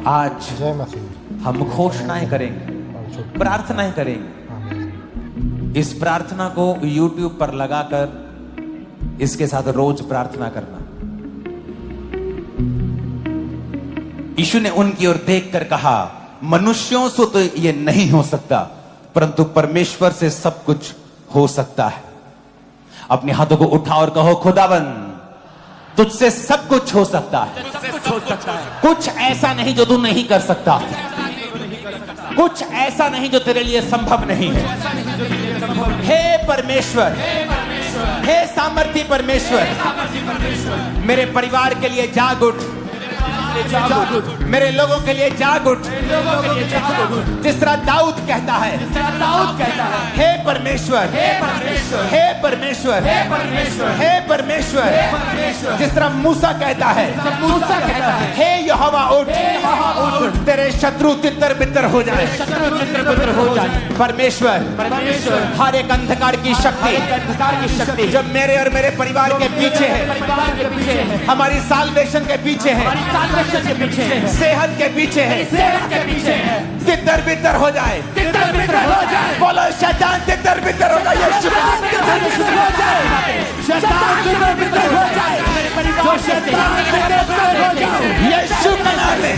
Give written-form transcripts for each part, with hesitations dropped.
आज जय मसीह। हम घोषणाएं करेंगे, प्रार्थनाएं करेंगे। इस प्रार्थना को YouTube पर लगाकर इसके साथ रोज प्रार्थना करना। यीशु ने उनकी ओर देखकर कहा, मनुष्यों से तो ये नहीं हो सकता, परंतु परमेश्वर से सब कुछ हो सकता है। अपने हाथों को उठा और कहो, खुदावन तुझसे सब कुछ हो सकता है। कुछ ऐसा नहीं जो तू नहीं कर सकता, कुछ ऐसा नहीं जो तेरे लिए संभव नहीं है। हे परमेश्वर, हे सामर्थी परमेश्वर, मेरे परिवार के लिए जाग उठ, मेरे लोगों के लिए जाग उठ। जिस तरह दाऊद कहता है, हे परमेश्वर, हे परमेश्वर, हे परमेश्वर। जिस तरह मूसा कहता है, हे यहोवा उठ, तेरे शत्रु तितर बितर हो जाए। परमेश्वर, हर एक अंधकार की शक्ति जो मेरे और मेरे परिवार के पीछे है, हमारी साल्वेशन के पीछे है, सेहत के पीछे है, तितर बितर हो जाए। बोलो शैतान तितर बितर हो जाए, यीशु का नाम है,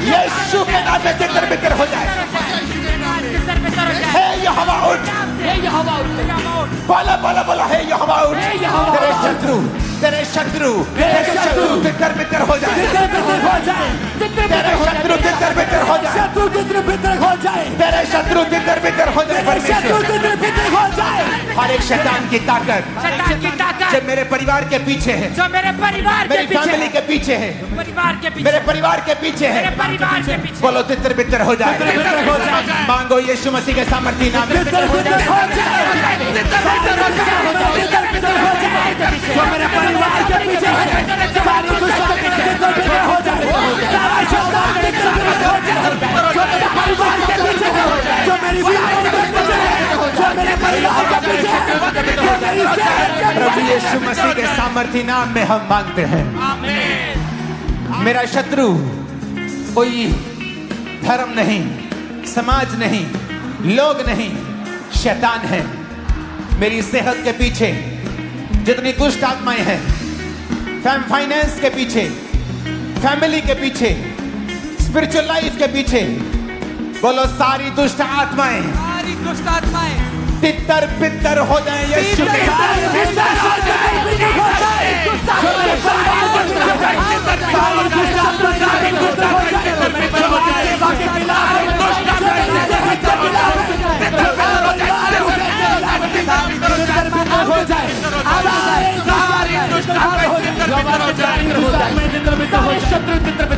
यीशु के नाम में तितर बितर हो जाए। हे यहोवा उठ, बोलो बोलो बोलो, हे यहोवा उठ। तेरे शत्रु तितर बितर हो जाए, तेरे शत्रु तितर बितर हो जाए, तेरे शत्रु तितर बितर हो जाए। हर एक शैतान की ताकत जो मेरे परिवार के पीछे है, मेरी फैमिली के पीछे है, मेरे परिवार के पीछे है, बोलो तितर बितर हो जाए। मांगो यीशु मसीह के सामर्थी नाम में। परिवार के पीछे है, सारी दुश्मनी के पीछे हो जाए, सारा शैतान के पीछे हो जाए, जो मेरे परिवार के पीछे है, जो मेरी फैमिली के पीछे है, जो मेरे परिवार के पीछे है, जो मेरी सेहत के पीछे है। प्रभु यीशु मसीह के सामर्थी नाम में हम मांगते हैं। मेरा शत्रु कोई धर्म नहीं, समाज नहीं, लोग नहीं, शैतान है। मेरी सेहत के पीछे जितनी दुष्ट आत्माएं हैं, फाइनेंस के पीछे, फैमिली के पीछे, स्पिरिचुअल लाइफ के पीछे, बोलो सारी दुष्ट आत्माएं तितर बितर हो जाए। यीशु के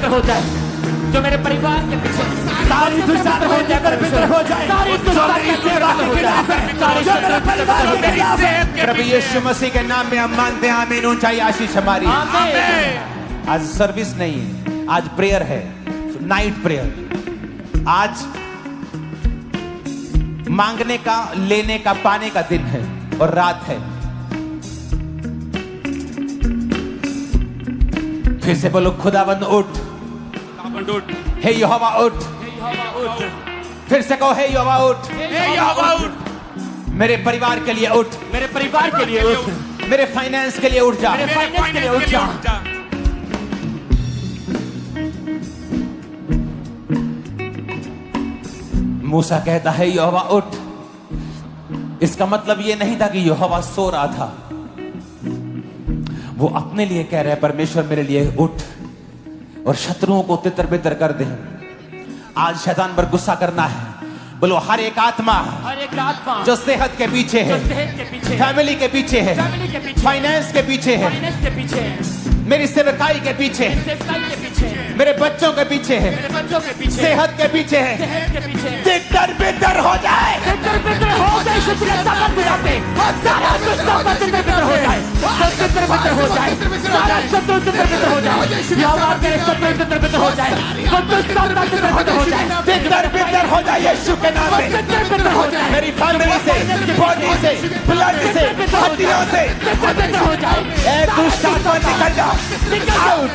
हो जाए, जो मेरे परिवार के पीछे सारी दुष्टता हो जाए, हो जाए, सारी दुष्टता हो जाए। प्रभु यीशु मसीह के नाम में हम मानते हैं। आमीन। ऊंचाई आशीष हमारी। आज सर्विस नहीं है, आज प्रेयर है, नाइट प्रेयर। आज मांगने का, लेने का, पाने का दिन है और रात है। फिर से बोलो, खुदावंद उठ, हे यहोवा उठ। फिर से कहो, हे यहोवा उठ। मेरे परिवार के लिए उठ, मेरे परिवार के लिए उठ, मेरे फाइनेंस के लिए उठ जा, मेरे फाइनेंस के लिए उठ जा। मूसा कहता है, यहोवा उठ। इसका मतलब यह नहीं था कि यहोवा सो रहा था। वो अपने लिए कह रहे हैं, परमेश्वर मेरे लिए उठ और शत्रुओं को तितर बितर कर दे। आज शैतान पर गुस्सा करना है। बोलो, हर एक आत्मा जो सेहत के पीछे है, फैमिली के पीछे है, फाइनेंस के पीछे है, मेरी सेवकाई के पीछे है, मेरे बच्चों के पीछे है, सेहत के पीछे है, तितर बितर हो जाए। यीशु के नाम में मेरी फैमिली से, बॉडी से, ब्लड से, हड्डियों से एक दुष्ट आत्मा निकल जा। out.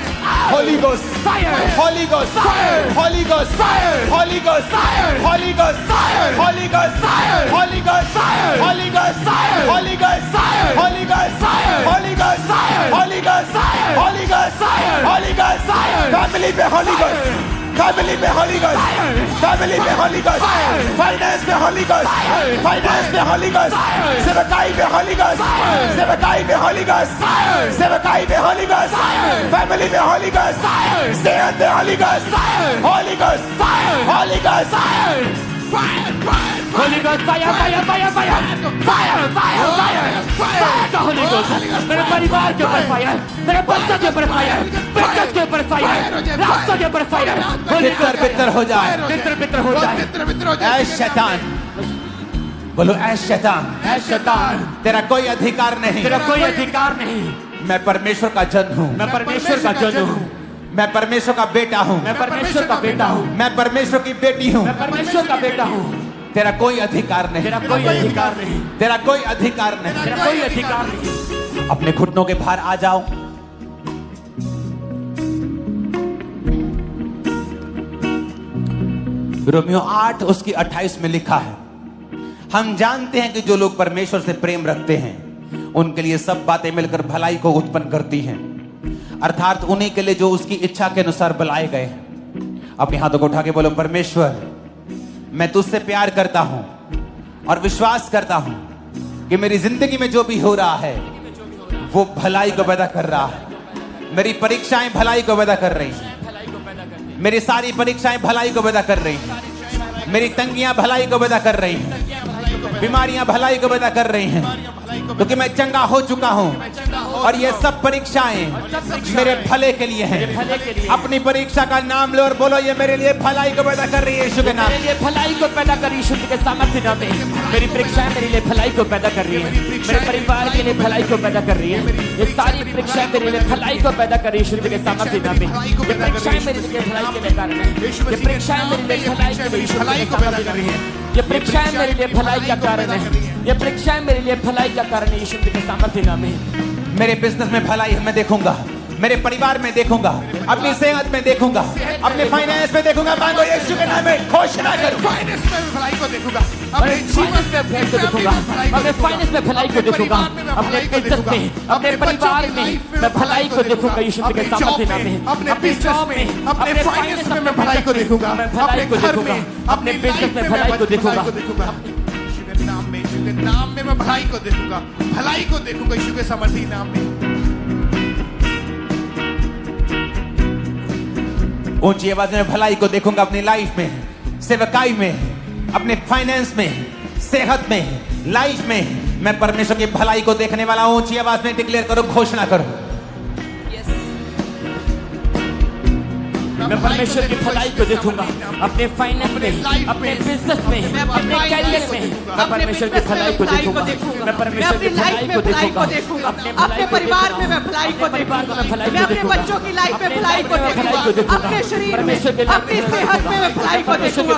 Holy Ghost, Fire. Holy Ghost, Fire. Holy Ghost, Fire. Holy Ghost, Fire. Holy Ghost, Fire. Holy Ghost, Fire. Holy Ghost, Fire. Holy Ghost, Fire. Holy Ghost, Fire. Holy Ghost, Fire. Holy Ghost, Fire. Holy Ghost, Fire. Holy Ghost, Fire. Holy Ghost, Fire. family में Holy Ghost, family में Holy Ghost, Fire. family में Holy Ghost, Fire. finance में Holy Ghost, Fire. finance में Holy Ghost, Fire. सेवकाई में Holy Ghost, Fire. सेवकाई में Holy Ghost, Fire. सेवकाई में Holy Ghost, Fire. family में Holy Ghost, Fire. सेहत में Holy Ghost, Fire. Holy Ghost, Fire. Holy Ghost, Fire. Holy Ghost, fire, fire, fire, fire, fire, fire, fire, fire का Holy Ghost, मेरे परिवार के ऊपर फायर, मेरे बच्चों के ऊपर फायर, बिजनेस के ऊपर फायर, रास्तों के ऊपर फायर, Holy Ghost, तितर हो जाए, तितर हो जाए, ऐ शैतान, बोलो ऐ शैतान, ऐ शैतान, तेरा कोई अधिकार नहीं, तेरा कोई अधिकार नहीं, मैं परमेश्वर का जन हूँ, मैं परमेश्वर का जन हूँ, मैं परमेश्वर का बेटा हूँ, मैं परमेश्वर का बेटा हूँ, मैं परमेश्वर की बेटी हूँ, मैं परमेश्वर का बेटा हूँ, तेरा कोई अधिकार नहीं, तेरा कोई अधिकार नहीं, तेरा कोई अधिकार नहीं, तेरा कोई अधिकार नहीं, अपने घुटनों के बाहर आ जाओ। रोमियो 8 उसकी 28 में लिखा है, हम जानते हैं कि जो लोग परमेश्वर से प्रेम रखते हैं उनके लिए सब बातें मिलकर भलाई को उत्पन्न करती हैं, अर्थात उन्हीं के लिए जो उसकी इच्छा के अनुसार बुलाए गए हैं। अपने हाथों को उठा के बोलो, परमेश्वर मैं तुझसे प्यार करता हूं और विश्वास करता हूं कि मेरी जिंदगी में जो भी हो रहा है वो भलाई को पैदा कर रहा है। मेरी परीक्षाएं भलाई को पैदा कर रही हैं, मेरी सारी परीक्षाएं भलाई को पैदा कर रही हैं, मेरी तंगियां भलाई को पैदा कर रही हैं, बीमारियां भलाई को पैदा कर रही हैं, क्योंकि मैं चंगा हो चुका हूं और ये सब परीक्षाएं मेरे भले के लिए हैं। अपनी परीक्षा का नाम लो और बोलो, ये मेरे लिए भलाई को पैदा कर रही है यीशु के नाम। मेरे लिए भलाई को पैदा कर रही है यीशु के सामर्थ्य नाम में। मेरी परीक्षाएं मेरे लिए भलाई को पैदा कर रही है, मेरे परिवार के लिए भलाई को पैदा कर रही है। ये सारी परीक्षाएं मेरे लिए भलाई को पैदा कर रही है यीशु के सामर्थ्य नाम में। ये परीक्षाएं मेरे लिए भलाई के लिए कारण है, ये परीक्षाएं मेरे लिए भलाई के लिए यीशु के सामर्थ्य नाम में। ये परीक्षाएं मेरे लिए भलाई का कारण है, ये परीक्षाएं मेरे लिए भलाई का कारण है यीशु के सामर्थ्य नाम में। मेरे बिजनेस में भलाई मैं देखूंगा, मेरे परिवार में देखूंगा, अपनी सेहत में देखूंगा, अपने फाइनेंस में देखूंगा। मांगो यीशु के नाम में, घोषणा करो, फाइनेंस में भलाई को देखूंगा, अपने जीवन में भलाई को देखूंगा, अपने फाइनेंस में भलाई को देखूंगा, अपने बिजनेस में, अपने परिवार में मैं भलाई को देखूंगा यीशु के सामर्थ्य नाम में। अपने जॉब में, अपने फाइनेंस में मैं भलाई को देखूंगा, अपने घर में, अपने बिजनेस में भलाई को देखूंगा। नाम में, यीशु के नाम में मैं भलाई को देखूंगा, भलाई को देखूंगा यीशु के सामर्थी नाम में। ऊंची आवाज में भलाई को देखूंगा अपनी लाइफ में, सेवकाई में, अपने फाइनेंस में, सेहत में, लाइफ में मैं परमेश्वर की भलाई को देखने वाला हूं। ऊंची आवाज में डिक्लेयर करो, घोषणा करो। मैं परमेश्वर की भलाई को देखूंगा अपने फाइनेंस में, अपने बिजनेस में, अपने कैरियर में। मैं परमेश्वर की भलाई को देखूंगा, मैं परमेश्वर की भलाई को देखूंगा, अपने परिवार में मैं भलाई को देखूंगा, मैं अपने बच्चों की लाइफ में भलाई को देखूंगा, अपने शरीर में, अपनी सेहत में मैं भलाई को देखूंगा।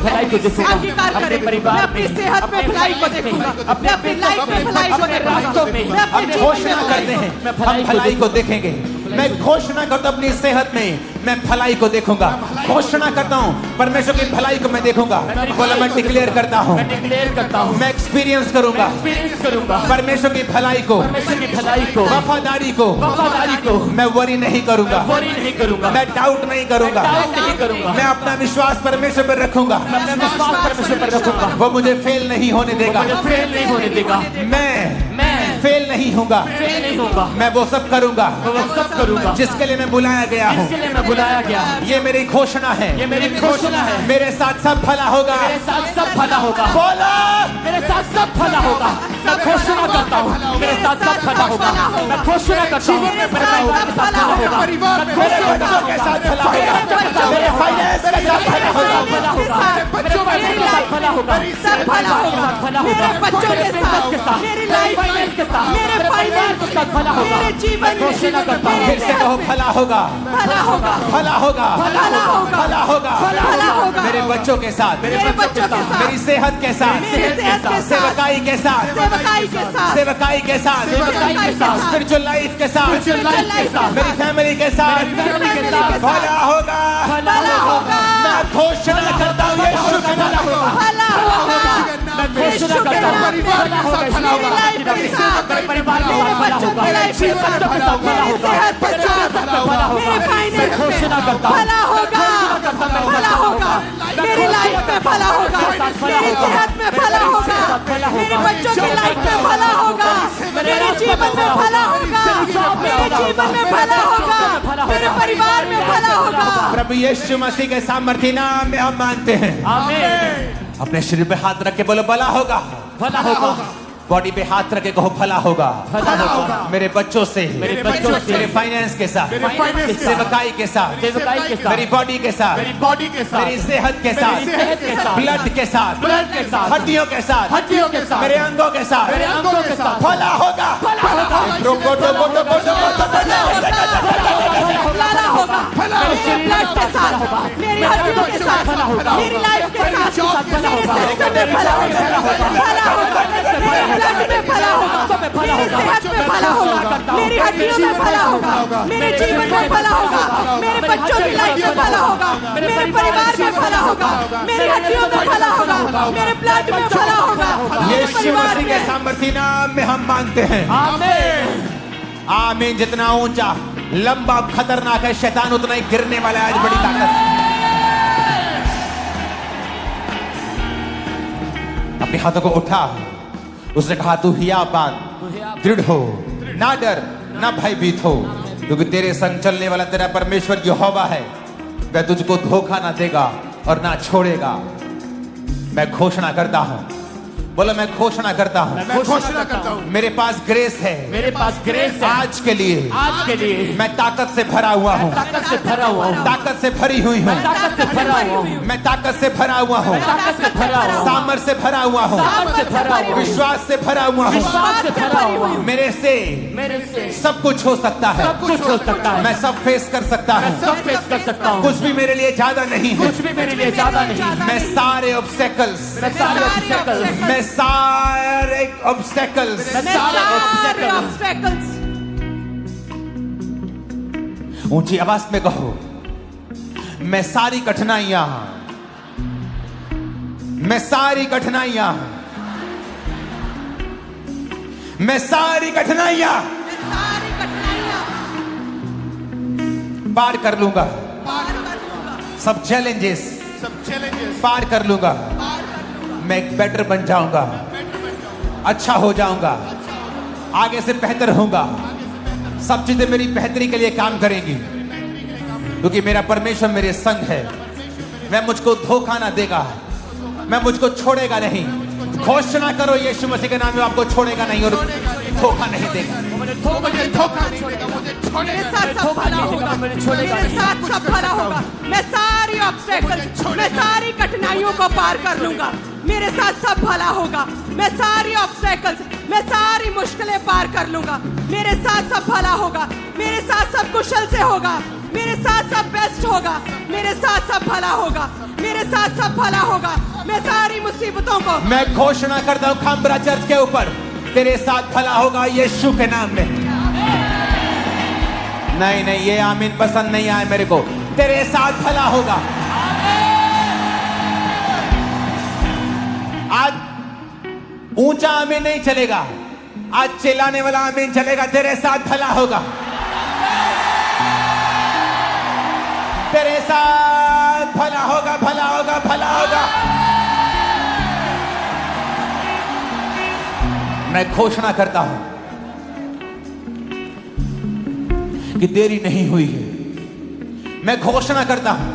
अंगीकार करें, मैं अपनी सेहत में भलाई को देखूंगा, मैं अपनी लाइफ में भलाई को देखूंगा, मैं अपने घोषणा करते हैं हम भलाई को देखेंगे। मैं घोषणा करता हूं अपनी सेहत में मैं भलाई को देखूंगा। घोषणा करता हूं परमेश्वर की भलाई को मैं देखूंगा। बोला, मैं डिक्लेयर करता हूं, मैं एक्सपीरियंस करूंगा परमेश्वर की भलाई को, वफादारी को मैं वरी नहीं करूंगा, मैं डाउट नहीं करूंगा, मैं अपना विश्वास परमेश्वर पर रखूंगा। वो मुझे फेल नहीं होने देगा, मैं फेल नहीं होगा, मैं वो सब करूंगा जिसके लिए मैं बुलाया गया हूँ। ये मेरी घोषणा है, मेरे साथ सब भला होगा, बोला मेरे साथ सब भला होगा। मैं घोषणा करता हूँ मेरे साथ सब भला होगा, मैं घोषणा करता हूँ मेरे परिवार के साथ भला होगा, मेरे बच्चों के साथ भला होगा, मेरे फाइनेंस के साथ भला होगा, मेरे परिवार के साथ भला होगा, सब भला होगा, मेरे बच्चों के साथ, मेरी लाइफ फाइनेंस के साथ, मेरे परिवार के साथ भला होगा। मेरे जीवन में घोषणा करता हूँ फिर से कहो, भला होगा, भला होगा, भला होगा, भला होगा, भला होगा, भला होगा, मेरे बच्चों के साथ, मेरे बच्चों के साथ, मेरी सेहत के साथ, मेरी सेहत के साथ, सेवकाई के साथ, सेवकाई के साथ सेवकाई के साथ सेवकाई के साथ स्पिरिचुअल लाइफ के साथ Spiritual life के साथ मेरी फैमिली के साथ भला होगा भला होगा मैं घोषणा करता हूँ यीशु के नाम में भला होगा मैं घोषणा करता हूँ परिवार के साथ भला होगा मेरी साथ परिवार के साथ भला होगा मेरे बच्चों के साथ भला होगा मेरे फाइनेंस घोषणा करता हूँ भला होगा भला होगा मेरी लाइफ में भला होगा मेरी सेहत में भला होगा मेरे बच्चों की लाइफ में भला होगा मेरे जीवन में भला होगा मेरे जीवन में भला होगा मेरे परिवार में भला होगा प्रभु यीशु मसीह के सामर्थ्य नाम में हम मानते हैं आमीन अपने शरीर पे हाथ रख के बोलो भला होगा भला होगा बॉडी पे हाथ रख के कहो भला होगा भला होगा मेरे बच्चों से मेरे बच्चों से मेरे फाइनेंस के साथ सेवकाई के साथ सेवकाई के साथ मेरी बॉडी के साथ बॉडी के साथ मेरी सेहत के साथ सेहत के साथ ब्लड के साथ ब्लड के साथ हड्डियों के साथ हड्डियों के साथ मेरे अंगों के साथ मेरे अंगों के साथ भला होगा भला होगा भला होगा मेरे ब्लड के साथ मेरी हड्डियों के साथ मेरी लाइफ के साथ मेरे सिस्टम में भला होगा भला होगा मेरे ब्लड में भला होगा मेरी सेहत में भला होगा मेरी हड्डियों में भला होगा मेरे जीवन में भला होगा मेरे बच्चों की लाइफ में भला होगा मेरे परिवार में भला होगा मेरी हड्डियों में भला होगा मेरे ब्लड में भला होगा मेरे यीशु परिवार मसीह के में सामर्थ्य नाम में हम मानते हैं आमीन आमीन जितना ऊंचा लंबा खतरनाक है शैतान उतना ही गिरने वाला है आज बड़ी ताकत अपने हाथों को उठा उसने कहा तू हिया बांध दृढ़ हो ना डर ना भयभीत हो क्योंकि तेरे संग चलने वाला तेरा परमेश्वर यहोवा है वह तुझको धोखा ना देगा और ना छोड़ेगा मैं घोषणा करता हूं बोलो मैं घोषणा करता हूं मैं घोषणा करता हूँ मेरे पास ग्रेस है मेरे पास ग्रेस है आज के लिए मैं ताकत से भरा हुआ हूँ ताकत से भरा हुआ हूँ ताकत से भरी हुई हूँ ताकत से भरा हुआ हूँ मैं ताकत से भरा हुआ हूँ ताकत से भरा हुआ हूँ सामर्थ से भरा हुआ हूँ ताकत से भरा हुआ हूँ विश्वास से भरा हुआ हूँ विश्वास से भरा हुआ हूँ मेरे मेरे से सब कुछ हो सकता है सब कुछ हो सकता है मैं सब फेस कर सकता मैं हूँ सब फेस कर सकता हूँ कुछ भी मेरे लिए ज्यादा नहीं है कुछ भी मेरे लिए ज्यादा नहीं मैं सारे ऑब्स्टेकल्स मैं सारे obstacles मैं सारे ऑब्स्टेकल्स सारे obstacles ऊंची आवाज में कहो मैं सारी कठिनाइयां मैं सारी कठिनाइयां मैं सारी कठिनाइयां सारी कठिनाइयां पार कर लूंगा पार कर लूंगा सब चैलेंजेस सब चैलेंजेस पार कर लूंगा पार कर लूंगा मैं एक बेटर बन जाऊंगा अच्छा हो जाऊंगा आगे से बेहतर होऊंगा सब चीजें मेरी बेहतरी के लिए काम करेंगी क्योंकि मेरा परमेश्वर मेरे संग है मैं मुझको धोखा ना देगा मैं मुझको छोड़ेगा नहीं घोषणा करो यीशु मसीह के नाम में आपको छोड़ेगा नहीं और धोखा नहीं देगा मुझे धोखा नहीं देगा मुझे मेरे छोड़ेगा साथ सब भला होगा मेरे साथ सब भला होगा मैं सारी ऑब्स्टेकल्स मैं सारी कठिनाइयों को पार कर लूंगा मेरे साथ सब भला होगा मैं सारी ऑब्स्टेकल्स मैं सारी मुश्किलें पार कर लूंगा मेरे साथ सब भला होगा मेरे साथ सब कुशल से होगा मेरे साथ सब बेस्ट होगा मेरे साथ सब भला होगा मेरे साथ सब भला होगा मैं सारी मुसीबतों को मैं घोषणा करता हूं खामबरा चर्च के ऊपर तेरे साथ भला होगा यीशु के नाम में नहीं ये आमीन पसंद नहीं आए मेरे को तेरे साथ भला होगा आज ऊंचा आमीन नहीं चलेगा आज चिल्लाने वाला आमीन चलेगा तेरे साथ भला होगा तेरे साथ भला होगा भला होगा भला होगा मैं घोषणा करता हूं कि देरी नहीं हुई है मैं घोषणा करता हूं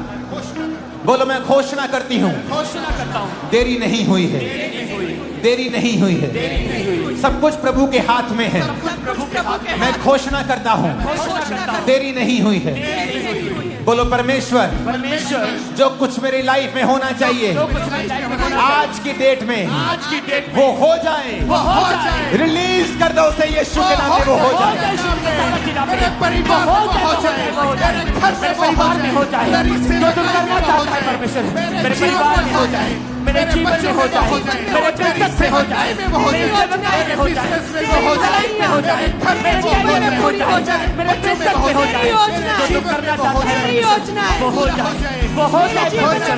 बोलो मैं घोषणा करती हूं घोषणा करता हूँ देरी नहीं हुई है देरी नहीं हुई है सब कुछ प्रभु के हाथ में है मैं घोषणा करता हूं देरी नहीं हुई है बोलो परमेश्वर परमेश्वर जो कुछ मेरी लाइफ में होना चाहिए जो कुछ मेरी लाइफ में होना आज की डेट में आज की डेट में वो हो जाए हो जाए रिलीज कर दो उसे यीशु के नाम में वो हो जाए मेरे परिवार में हो जाए मेरे घर में परिवार में हो जाए मेरी जो सेवा तुम करना चाहता है परमेश्वर मेरे परिवार में हो जाए मेरे जीवन में हो जाए, मेरे बिजनेस में हो जाए, मेरे व्यवसाय में हो जाए, मेरे लाइफ में हो जाए, मेरे करियर में हो जाए, मेरे बिजनेस में हो जाए, जो तुम करना चाहते हैं वो हो जाए, वो हो जाए,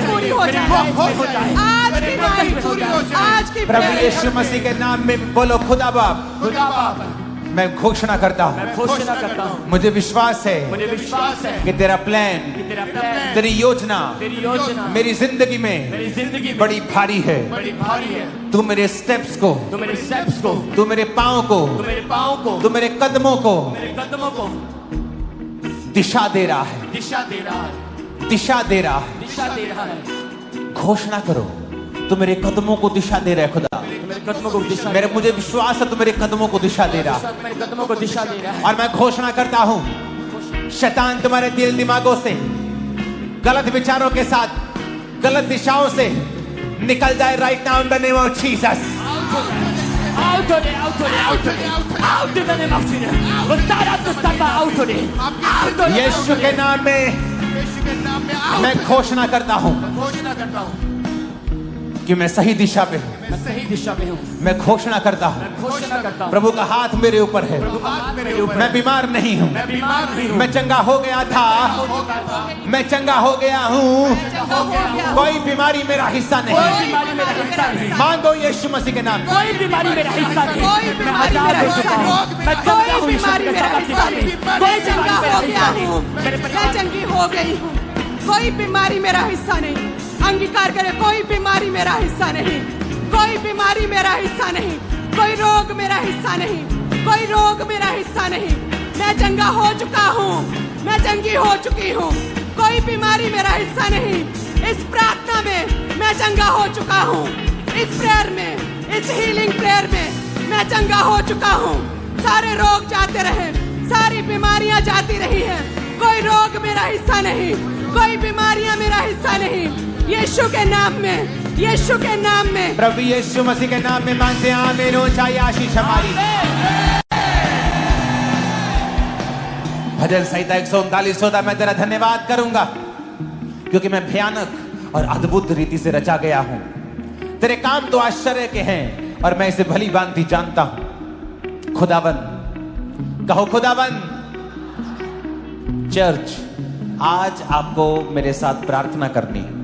पूरी हो जाए, हो जाए, आज की नाइट, आज की प्रभु यीशु मसीह के नाम में बोलो खुदा बाप, खुदा बाप, मैं घोषणा करता हूँ, मैं घोषणा करता हूँ, मुझे विश्वास है मुझे विश्वास है कि तेरा प्लान, कि तेरा प्लान, तेरी योजना तेरी योजना मेरी जिंदगी में मेरी जिंदगी में बड़ी भारी है। बड़ी भारी है। तू मेरे स्टेप्स को, तू मेरे स्टेप्स को, तू मेरे पाँव को, तू मेरे पाँव को, तू मेरे कदमों को मेरे कदमों को दिशा दे रहा है, दिशा दे रहा है, दिशा दे रहा है। दिशा दे रहा है। घोषणा करो, तू मेरे कदमों को दिशा दे रहा है खुदा। मेरे कदमों को दिशा, मेरे मुझे विश्वास है तू मेरे कदमों को दिशा दे रहा है। मेरे कदमों को दिशा दे रहा है। और मैं घोषणा करता हूँ शैतान तुम्हारे दिल दिमागों से गलत विचारों के साथ गलत दिशाओं से निकल जाए right now in the name of Jesus. Out of it, out of it, out of it, out in the name of Jesus. वो सारा दुष्टता out of it, out of it. यीशु के नाम में यीशु के नाम में मैं घोषणा करता हूँ घोषणा करता हूँ कि मैं सही दिशा पे हूँ। मैं सही दिशा में हूँ। मैं घोषणा करता हूँ मैं घोषणा करता हूँ। प्रभु का हाथ मेरे ऊपर है। हाथ मेरे ऊपर मैं बीमार नहीं हूँ, मैं बीमार नहीं हूँ। मैं चंगा हो गया था, मैं चंगा हो गया हूँ। कोई बीमारी मेरा हिस्सा कोई नहीं। बीमारी मेरा हिस्सा नहीं। मांगो यीशु मसीह के नाम। कोई बीमारी मेरा हिस्सा नहीं। कोई मैं बीमारी आजाद मेरा हो चुका हिस्सा हूँ। नहीं। मैं चंगा कोई हूँ यीशु बीमारी के मेरा साथ हिस्सा में। नहीं। कोई मैं चंगा बीमारी मेरा हो गया हिस्सा नहीं। हूँ, मेरे मैं परिवार चंगी हो गई हूँ। कोई बीमारी मेरा हिस्सा नहीं। अंगीकार करे, कोई बीमारी मेरा हिस्सा नहीं, कोई बीमारी मेरा हिस्सा नहीं, कोई रोग मेरा हिस्सा नहीं, कोई रोग मेरा हिस्सा नहीं। मैं चंगा हो चुका हूँ, मैं चंगी हो चुकी हूँ। कोई बीमारी मेरा हिस्सा नहीं। इस प्रार्थना में मैं चंगा हो चुका हूँ। इस प्रेयर में, इस हीलिंग प्रेयर में मैं चंगा हो चुका हूँ। सारे रोग जाते रहे, सारी बीमारियां जाती रही हैं। कोई रोग मेरा हिस्सा नहीं, कोई बीमारियां मेरा हिस्सा नहीं। यीशु के नाम में, यीशु के नाम में, प्रभु यीशु मसीह के नाम में मांगते हैं आमीन। ऊंचाई आशीष हमारी। भजन संहिता 139 होता मैं तेरा धन्यवाद करूंगा क्योंकि मैं भयानक और अद्भुत रीति से रचा गया हूं। तेरे काम तो आश्चर्य के हैं और मैं इसे भली भांति जानता हूं। खुदावन, कहो खुदावन। चर्च, आज आपको मेरे साथ प्रार्थना करनी है।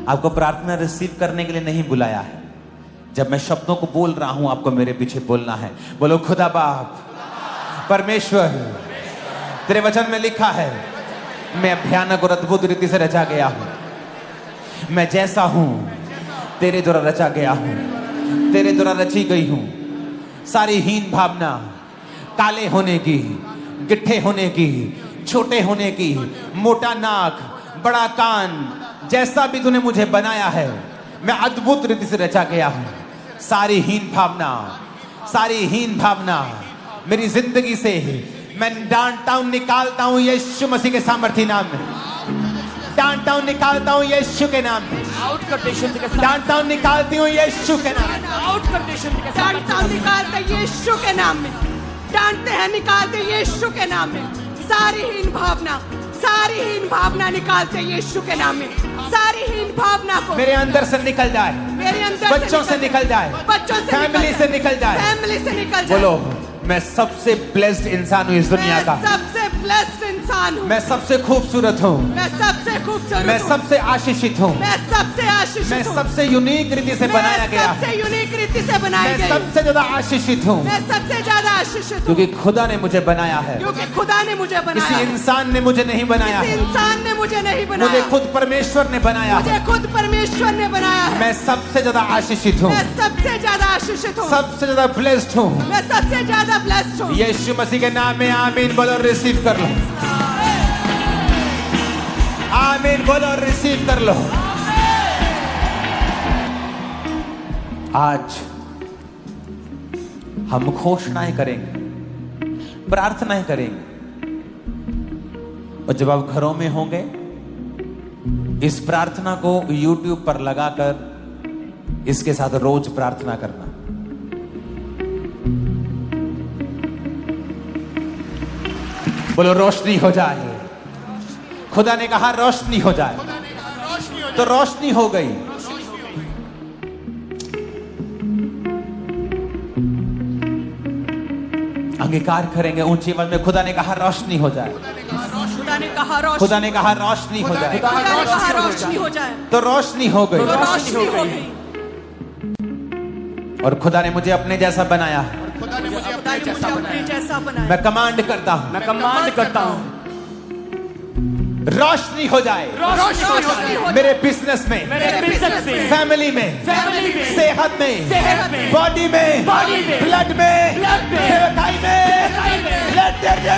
आपको प्रार्थना रिसीव करने के लिए नहीं बुलाया है। जब मैं शब्दों को बोल रहा हूं आपको मेरे पीछे बोलना है। बोलो खुदा बाप, परमेश्वर, तेरे वचन में लिखा है मैं भयानक और अद्भुत रीति से रचा गया हूं। मैं जैसा हूं तेरे द्वारा रचा गया हूं, तेरे द्वारा रची गई हूं। सारी हीन भावना, काले होने की, गिट्ठे होने की, छोटे होने की, मोटा नाक, बड़ा कान, जैसा भी तूने मुझे बनाया है मैं अद्भुत रीति से रचा गया हूं। सारी हीन भावना, सारी हीन भावना मेरी जिंदगी से मैं डांटता हूं, निकालता हूं यीशु मसीह के सामर्थी नाम में। डांटता हूं, निकालता हूं यीशु के नाम में। आउट कर दे शुद्ध के साथ। डांटता हूं, निकालती हूं यीशु के नाम में। आउट कर दे शुद्ध के साथ। डांटता हूं, निकालते यीशु के नाम में। डांटते हैं, निकालते यीशु के नाम में। सारी हीन भावना, सारी हीन भावना निकालते यीशु के नाम में। सारी हीन भावना को मेरे अंदर से निकल जाए, मेरे अंदर बच्चों से निकल जाए, बच्चों से फैमिली से निकल जाए। फैमिली से निकल जाए। बोलो मैं सबसे ब्लेस्ड इंसान हूं इस दुनिया मैं का। सबसे ब्लेस्ड इंसान हूँ। मैं सबसे खूबसूरत हूं। मैं सबसे खूबसूरत मैं हूँ। सबसे आशीषित हूं। मैं सबसे आशीषित मैं हूँ। सबसे यूनिक रीति से बनाया गया। सबसे यूनिक रीति से बनाई मैं गई। सबसे ज्यादा आशीषित हूं मैं सबसे ज्यादा आशीषित हूँ क्योंकि खुदा ने मुझे बनाया है। क्योंकि खुदा ने मुझे बनाया किसी है। इंसान ने मुझे नहीं बनाया किसी है। इंसान ने मुझे नहीं बनाया। मुझे खुद परमेश्वर ने बनाया मुझे है। खुद परमेश्वर ने बनाया है। मैं सबसे ज्यादा आशीषित हूं, मैं सबसे ज्यादा आशीषित हूँ। सबसे ज्यादा ब्लेस्ड हूं। मैं सबसे ज्यादा ब्लेस्ड हूँ। यीशु मसीह के नाम में आमीन बोलो, रिसीव कर लो। आमीन बोलो, रिसीव कर लो। आज हम घोषणाएं करेंगे, प्रार्थनाएं करेंगे और जब आप घरों में होंगे इस प्रार्थना को YouTube पर लगाकर इसके साथ रोज प्रार्थना करना। बोलो रोशनी हो जाए। खुदा ने कहा रोशनी हो जाए, तो रोशनी हो गई। अंगीकार करेंगे ऊंची आवाज में, खुदा ने कहा रोशनी हो जाए, खुदा ने कहा रोशनी, खुदा ने कहा रोशनी हो जाए, खुदा ने कहा रोशनी हो जाए, तो रोशनी हो गई। तो रोशनी हो गई। और खुदा ने मुझे अपने जैसा बनाया, खुदा ने मुझे खुदा अपने ने मुझे अपने जैसा बनाया। मैं कमांड करता हूं, मैं कमांड करता हूं, रोशनी हो जाए रोशनी हो जाए मेरे बिजनेस में, मेरे बिजनेस में, फैमिली में, फैमिली में, सेहत में, सेहत में, बॉडी में, बॉडी में, ब्लड में, ब्लड में, सेवकाई में, लेट देयर बी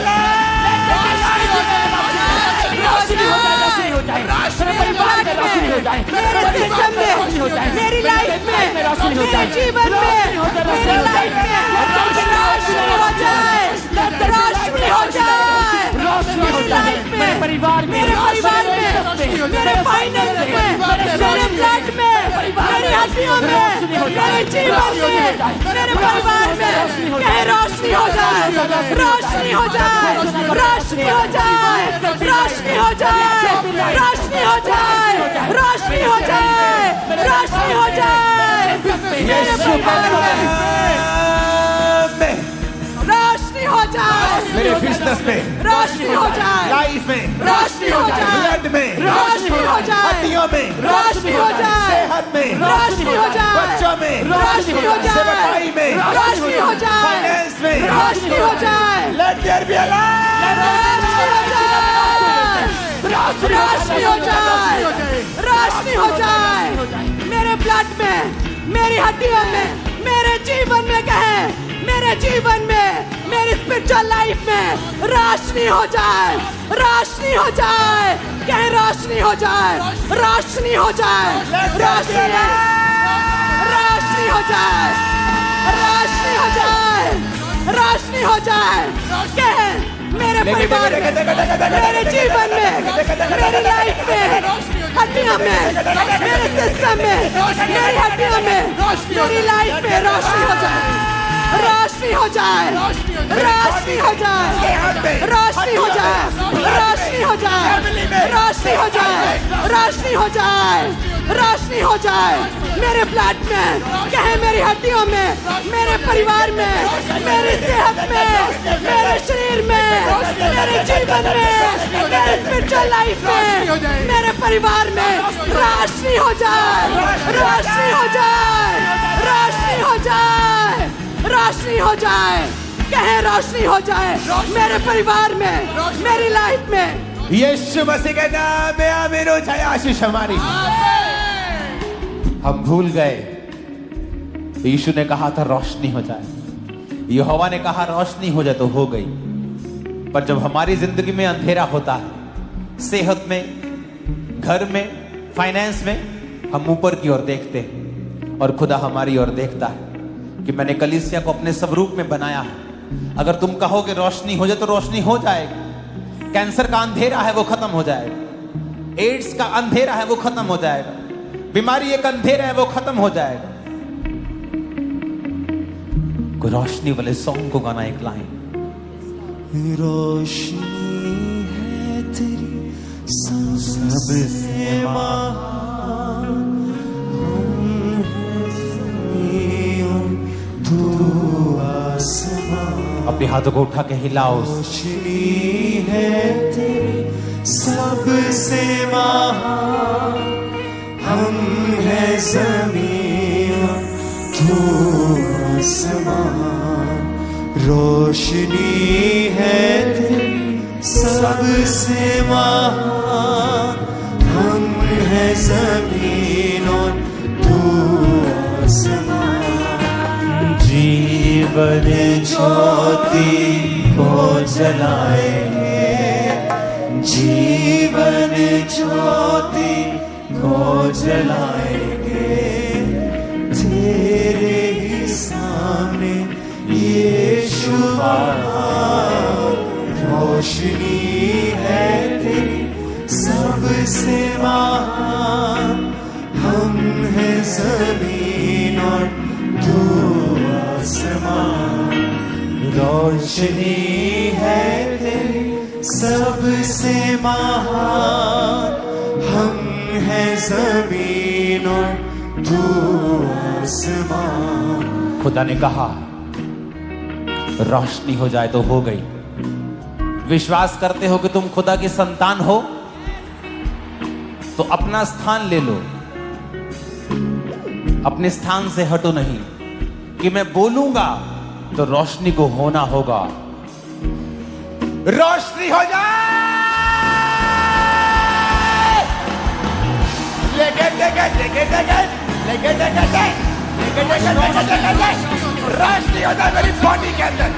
रोशनी हो जाए, रोशनी हो जाए, मेरे परिवार में रोशनी हो जाए, मेरे सिस्टम में, मेरी लाइफ में, रोशनी हो मेरे जाए, जीवन में, मेरी लाइफ में रोशनी हो जाए, रोशनी हो जाए, रोशनी हो जाए, मेरे परिवार में, मेरे परिवार में, मेरे फाइनेंस में, मेरे ब्लड में, मेरी हड्डियों में, मेरे जीवन में, मेरे परिवार में, कहे रोशनी हो जाए, रोशनी हो जाए, रोशनी हो जाए, रोशनी हो जाए, रोशनी हो जाए, रोशनी हो जाए, रोशनी हो जाए, मेरे परिवार में रोशनी हो जाए, मेरे बिजनेस में, रोशनी हो जाए, लाइफ में, रोशनी हो जाए, ब्लड में, रोशनी हो जाए, हड्डियों में, रोशनी हो जाए, सेहत में, रोशनी हो जाए, बच्चों में, रोशनी हो जाए, सेवकाई में, रोशनी हो जाए, फाइनेंस में, रोशनी हो जाए, लेट देयर बी रोशनी हो जाए, रोशनी हो जाए, रोशनी हो जाए, मेरे ब्लड में, मेरी हड्डियों में, मेरे जीवन में, कहे मेरे जीवन में, मेरी स्पिरिचुअल लाइफ में रोशनी हो जाए, रोशनी हो जाए, कहे रोशनी हो जाए, रोशनी हो जाए, रोशनी रोशनी हो जाए, रोशनी हो जाए, रोशनी हो जाए, कहे मेरे परिवार में, मेरे जीवन में, मेरी लाइफ में, हड्डियों में, मेरे सिस्टम में, मेरी हड्डियों में, मेरी लाइफ में रोशनी हो जाए, रोशनी हो जाए, रोशनी हो जाए, रोशनी हो जाए, रोशनी हो जाए, रोशनी हो जाए, रोशनी हो जाए, रोशनी हो जाए, मेरे ब्लड में, कहे मेरी हड्डियों में, मेरे परिवार में, मेरी सेहत में, मेरे शरीर में, मेरे जीवन में, मेरे स्पिरिचुअल लाइफ में, मेरे परिवार में रोशनी हो जाए, रोशनी हो जाए, रोशनी हो जाए, रोशनी हो जाए, कहे रोशनी हो जाए, मेरे परिवार में, मेरी लाइफ में, यीशु मसीह के नाम में आमीन हो जाए। आशीष हमारी, हम भूल गए, यीशु ने कहा था रोशनी हो जाए, यहोवा ने कहा रोशनी हो जाए, तो हो गई। पर जब हमारी जिंदगी में अंधेरा होता है, सेहत में, घर में, फाइनेंस में, हम ऊपर की ओर देखते हैं और खुदा हमारी ओर देखता है कि मैंने कलीसिया को अपने स्वरूप में बनाया है। अगर तुम कहोगे रोशनी हो जाए तो रोशनी हो जाएगी। कैंसर का अंधेरा है वो खत्म हो जाएगा, एड्स का अंधेरा है वो खत्म हो जाएगा, बीमारी एक अंधेरा है वो खत्म हो जाएगा। कोई रोशनी वाले सॉन्ग को गाना एक लाइन। रोशनी है तेरी सबसे महान, हम हैं ज़मीन, तू आसमान। अपने हाथों को उठा के हिलाओ। रोशनी है तेरी सबसे महान, हम हैं ज़मीन, तू आसमान। रोशनी है तेरी सबसे महान, हम हैं ज़मीन और तू आसमान। जीवन ज्योति को जलाएंगे, जीवन ज्योति को जलाएंगे, तेरे ही सामने यीशु आया। रोशनी है तेरी सबसे महान, हम हैं ज़मीन और तू आसमान। रोशनी है तेरी सबसे महान, हम हैं ज़मीन और तू आसमान। खुदा ने कहा रोशनी हो जाए तो हो गई। विश्वास करते हो कि तुम खुदा की संतान हो, तो अपना स्थान ले लो, अपने स्थान से हटो नहीं कि मैं बोलूंगा तो रोशनी को होना होगा। रोशनी हो जाए। रोशनी हो जाए मेरी बॉडी के अंदर,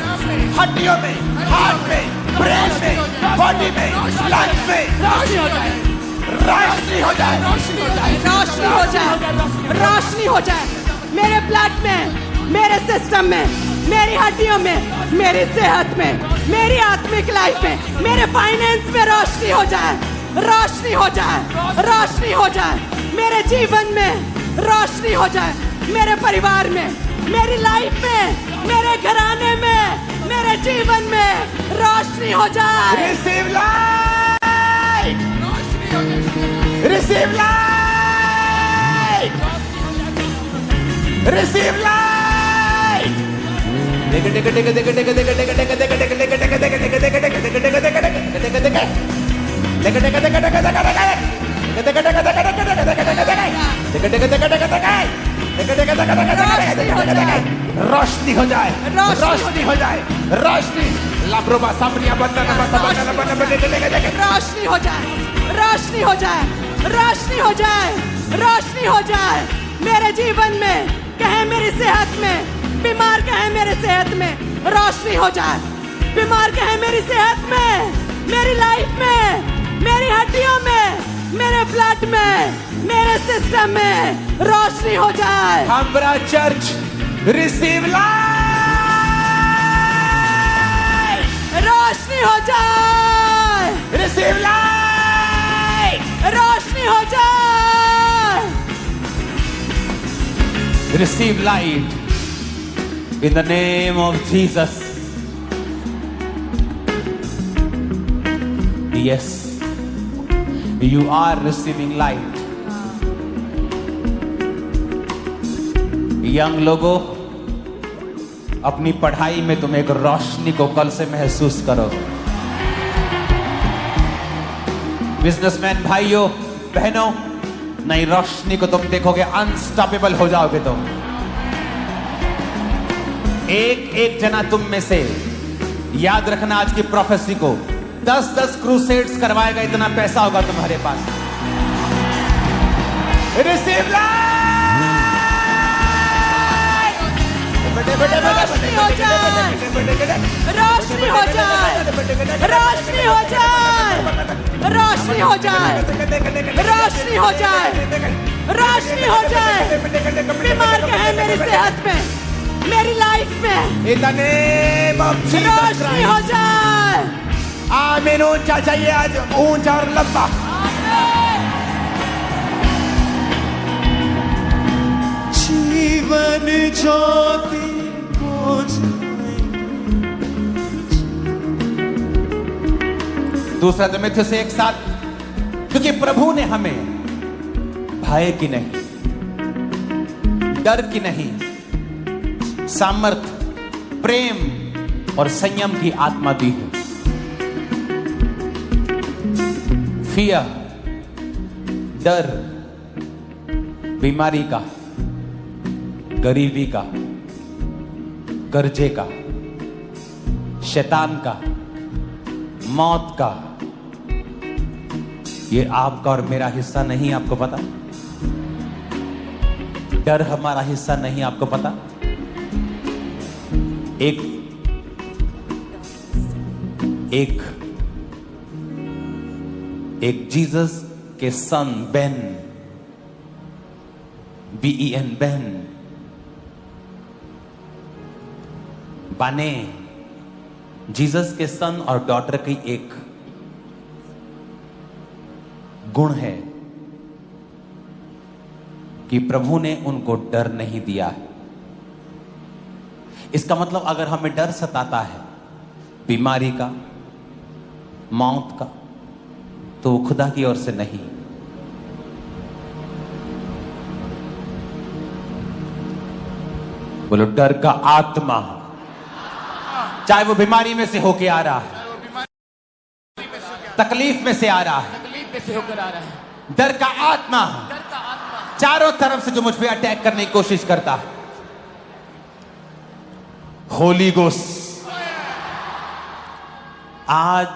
हड्डियों में, हार्ट में, ब्रेन में, बॉडी में, लंग्स में। रोशनी हो जाए, रोशनी हो जाए, रोशनी हो जाए, रोशनी हो जाए, रोशनी हो जाए मेरे ब्लड में, मेरे सिस्टम में, मेरी हड्डियों में, मेरी सेहत में, मेरी आत्मिक लाइफ में, मेरे फाइनेंस में रोशनी हो जाए, रोशनी हो जाए, रोशनी हो जाए मेरे जीवन में, रोशनी हो जाए मेरे परिवार में, मेरी लाइफ में, मेरे घराने में, मेरे जीवन में रोशनी हो जाए। Receive light, receive light, receive light. रोशनी हो जाए, रोशनी हो जाए, रोशनी। लाब्रोबा सामरिया बंदना बंदना रोशनी हो जाए, रोशनी हो जाए, रोशनी हो जाए, रोशनी हो जाए मेरे जीवन में, कहे मेरी सेहत में, बीमार कहे मेरे सेहत में रोशनी हो जाए, बीमार कहे मेरी सेहत में, मेरी लाइफ में, मेरी हड्डियों में, मेरे ब्लड में, मेरे सिस्टम में रोशनी हो जाए। हमारा चर्च रिसीव लाइट, रोशनी हो जाए, रिसीव लाइट, रोशनी हो जाए। Receive light in the name of Jesus. Yes, you are receiving light. Young लोगों, अपनी पढ़ाई में तुम एक रोशनी को कल से महसूस करो। बिजनेसमैन भाइयों बहनों, नई रोशनी को तुम देखोगे, अनस्टॉपेबल हो जाओगे तुम। एक एक जना तुम में से, याद रखना आज की प्रोफेसी को, 10-10 क्रूसेड्स करवाएगा, इतना पैसा होगा तुम्हारे पास। रिसीव लाइट, रोशनी हो जाए, रोशनी हो जाए, रोशनी हो जाए, रोशनी हो जाए, रोशनी हो जाए, रोशनी हो जाए। बीमार कहे मेरी सेहत में, मेरी लाइफ में, in the name of Jesus रोशनी हो Christ। जाए। आमीन। ऊंचा चाहिए आज, ऊंचा और लंबा। जीवन ज्योति दूसरा तिमुथियुस से एक साथ, क्योंकि प्रभु ने हमें भय की नहीं, डर की नहीं, सामर्थ, प्रेम और संयम की आत्मा दी है। फियर, डर, बीमारी का, गरीबी का, कर्जे का, शैतान का, मौत का, ये आपका और मेरा हिस्सा नहीं। आपको पता? डर हमारा हिस्सा नहीं, आपको पता? एक जीसस के सन बेन, BEN, बेन, बाने, जीसस के सन और डॉटर की एक गुण है कि प्रभु ने उनको डर नहीं दिया है। इसका मतलब अगर हमें डर सताता है बीमारी का, मौत का, तो वो खुदा की ओर से नहीं। बोलो, डर का आत्मा चाहे वो बीमारी में से होके आ रहा है, तकलीफ में से आ रहा है, तकलीफ में से होकर आ रहा है, डर का आत्मा डर का आत्मा चारों तरफ से जो मुझ पे अटैक करने की कोशिश करता, होली गोस्ट आज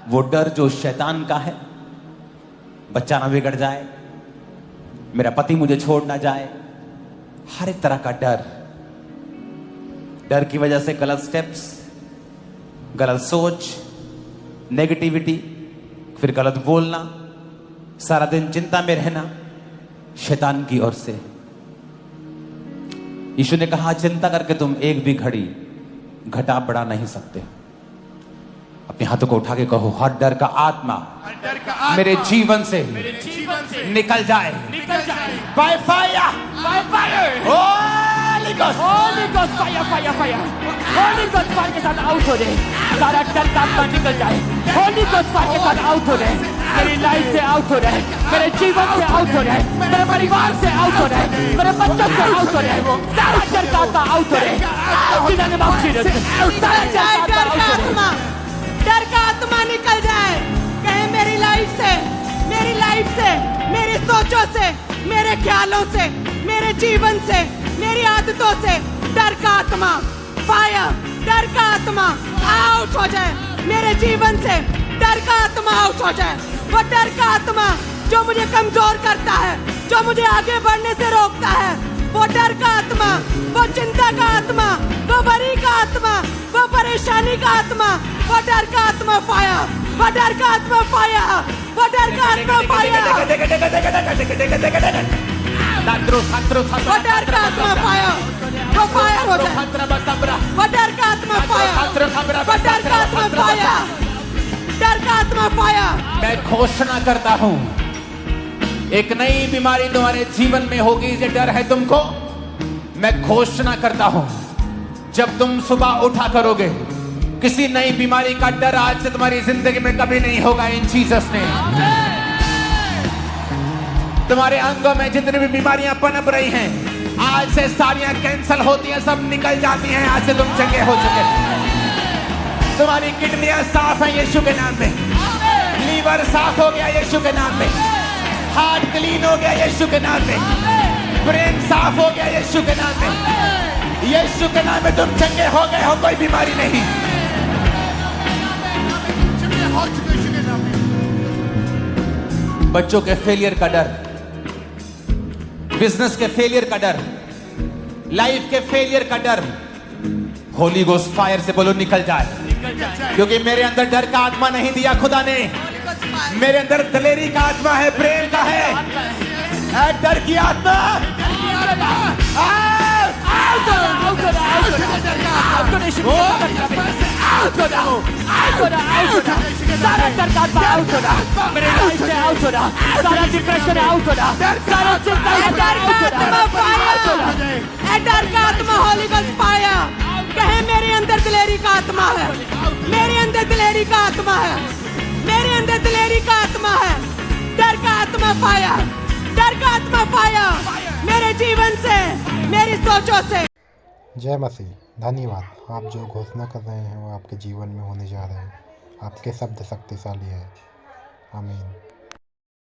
वो डर जो शैतान का है, बच्चा ना बिगड़ जाए, मेरा पति मुझे छोड़ ना जाए, हर एक तरह का डर की वजह से गलत स्टेप्स, गलत सोच, नेगेटिविटी, फिर गलत बोलना, सारा दिन चिंता में रहना, शैतान की ओर से। यीशु ने कहा चिंता करके तुम एक भी घड़ी घटा बढ़ा नहीं सकते। अपने हाथों को उठा के कहो हर डर का आत्मा मेरे जीवन से निकल जाए, by fire, by fire, Holi ghost, Holi ghost, fire fire fire, Holi ghost fire के साथ आउट हो जाए, सारा डर का आत्मा निकल जाए, होली गोस्ट फायर के साथ आउट हो जाए, मेरी लाइफ से आउट हो जाए, मेरे जीवन से आउट हो जाए, मेरे परिवार से आउट हो जाए, मेरे बच्चों से आउट हो जाए, सारा डर का आत्मा आउट हो जाए, डर का आत्मा निकल जाए, कहे मेरी लाइफ से, मेरी सोचों से, मेरे ख्यालों से, मेरे जीवन से, मेरी आदतों से डर का आत्मा फायर, डर का आत्मा आउट हो जाए, मेरे जीवन से डर का आत्मा आउट हो जाए। वो डर का आत्मा जो मुझे कमजोर करता है, जो मुझे आगे बढ़ने से रोकता है, वो डर का आत्मा, वो चिंता का आत्मा, वो वरी का आत्मा, वो परेशानी का आत्मा, वो डर का आत्मा फायर, वो डर का आत्मा फायर, वो डर का आत्मा फायर, वो डर का आत्मा फायर, वो फायर हो जाए, वो डर का आत्मा फायर, वो डर का आत्मा फायर, डर का आत्मा फायर। मैं घोषणा करता हूं एक नई बीमारी तुम्हारे जीवन में होगी, ये डर है तुमको। मैं घोषणा करता हूं जब तुम सुबह उठा करोगे, किसी नई बीमारी का डर आज से तुम्हारी जिंदगी में कभी नहीं होगा इन जीसस ने। तुम्हारे अंगों में जितनी भी बीमारियां पनप रही हैं, आज से सारियां कैंसल होती हैं, सब निकल जाती हैं। आज से तुम चंगे हो चुके, तुम्हारी किडनियां साफ हैं यीशु के नाम में, लीवर साफ हो गया यीशु के नाम में, हार्ट क्लीन हो गया यीशु के नाम में, ब्रेन साफ हो गया यीशु के नाम में। यीशु के नाम में तुम चंगे हो गए हो, कोई बीमारी नहीं। बच्चों के फेलियर का डर, बिजनेस के फेलियर का डर, लाइफ के फेलियर का डर, होली गोस्ट फायर से बोलो निकल जाए, क्योंकि मेरे अंदर डर का आत्मा नहीं दिया खुदा ने, मेरे अंदर दलेरी का आत्मा है, प्रेम का है, डर की आत्मा सारा डर का आत्मा आउट हो रहा, मेरे लाइफ से आउट हो रहा, सारा डिप्रेशन आउट हो रहा, सारा चिंता डर का आत्मा होली गोस्ट फायर, कहे मेरे अंदर दिलेरी का आत्मा है, मेरे अंदर दिलेरी का आत्मा है, मेरे अंदर दिलेरी का आत्मा है, डर का आत्मा फायर, डर का आत्मा फायर, मेरे जीवन से, मेरी सोचों से। जय मसीह। धन्यवाद, आप जो घोषणा कर रहे हैं वो आपके जीवन में होने जा रहे हैं। आपके शब्द शक्तिशाली है। आमीन।